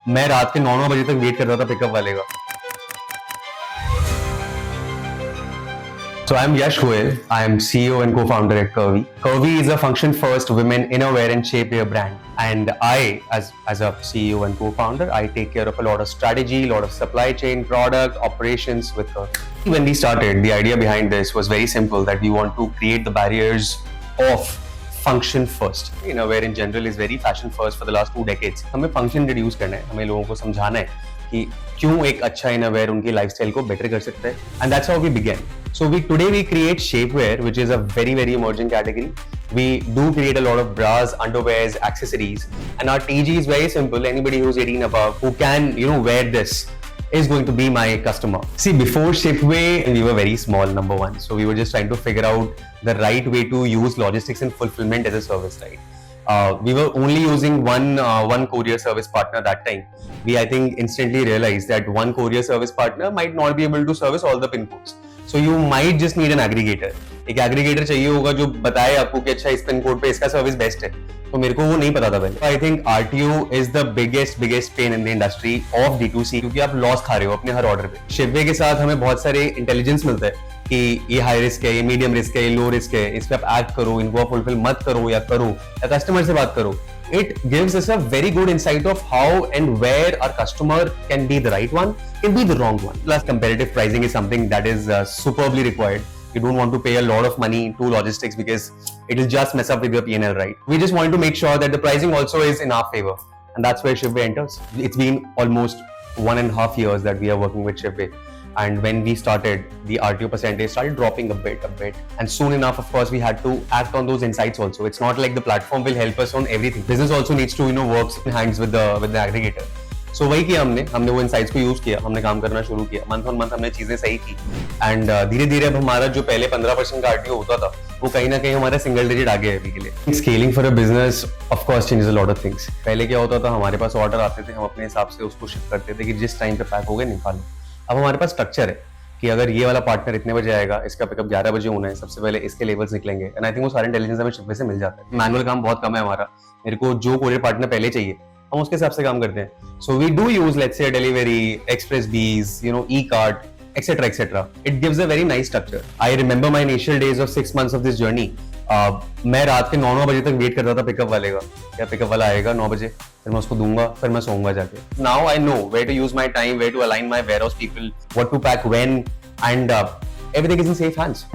मैं रात के 9 बजे तक वेट करता था पिकअप वाले का। So I'm Yash Goyal. I am CEO and co-founder at Curvy. Curvy is a function-first women innerwear and shapewear brand. And I, as a CEO and co-founder, I take care of a lot of strategy, a lot of supply chain, product, operations with Curvy. When we started, the idea behind this was very simple, that we want to create the barriers of function first. Innerwear in general is very fashion first for the last 2 decades. हमें function introduce करना है, हमें लोगों को समझाना है कि क्यों एक अच्छा इनरवेयर उनकी लाइफस्टाइल को बेटर कर सकता है. And that's how we began. So today we create shapewear, which is a very emerging category. We do create a lot of bras, underwears, accessories, and our TG is very simple. Anybody who's 18 above who can wear this is going to be my customer. See, before Shipway, we were very small, number one. So we were just trying to figure out the right way to use logistics and fulfillment as a service, right? We were only using one courier service partner that time. We, I think, instantly realized that one courier service partner might not be able to service all the pin codes. So you might just need an aggregator. एक aggregator चाहिए होगा जो बताए आपको कि अच्छा इस pin code पे इसका सर्विस बेस्ट है. तो मेरे को वो नहीं पता था पहले. I think RTO is the biggest pain in the industry of D2C, क्योंकि आप लॉस खा रहे हो अपने हर ऑर्डर पे. शिपवे के साथ हमें बहुत सारे इंटेलिजेंस मिलता है कि ये हाई रिस्क है, ये मीडियम रिस्क है, ये लो रिस्क है, इस पे आप एक्ट करो, इनको आप फुलफिल मत करो या कस्टमर से बात करो. It gives us a very good insight of how and where our customer can be the right one, can be the wrong one. Plus, competitive pricing is something that is superbly required. You don't want to pay a lot of money to logistics because it will just mess up with your P&L, right? We just want to make sure that the pricing also is in our favor, and that's where Shipway enters. It's been almost 1.5 years that we are working with Shipway. And when we started, the RTO percentage started dropping a bit. And soon enough, of course, we had to act on those insights also. It's not like the platform will help us on everything. Business also needs to, work in hands with the aggregator. So वही किया हमने वो insights को use किया, हमने काम करना शुरू किया. Month on month हमने चीजें सही की. And धीरे-धीरे अब हमारा जो पहले 15% का RTO होता था, वो कहीं ना कहीं हमारा single digit आ गया है अभी के लिए. Scaling for a business, of course, changes a lot of things. पहले क्या होता था, हमारे पास order आते थे, हम अपने हिसाब से उसको ship करते थे कि जिस टाइम पे पैक हो गए निकालो. अब हमारे पास स्ट्रक्चर है कि अगर ये वाला पार्टनर इतने बजे आएगा, इसका पिकअप 11 बजे होना है, सबसे पहले इसके लेवल्स निकलेंगे. एंड आई थिंक वो सारे इंटेलिजेंस हमें शिपवे से मिल जाता है. मैनुअल काम बहुत कम है हमारा. मेरे को जो कोरियर पार्टनर पहले चाहिए, हम उसके हिसाब से काम करते हैं. So we do use let's say Delhivery, Xpressbees, Ekart, etc. It gives a very nice structure. I remember my initial days of 6 months of this journey. मैं रात के 9 बजे तक वेट करता था पिकअप वाले का. क्या पिकअप वाला आएगा 9 बजे, फिर मैं उसको दूंगा, फिर मैं सोऊंगा जाके. Now I know where to use my time, where to align my warehouse people, what to pack when, and everything is in safe hands.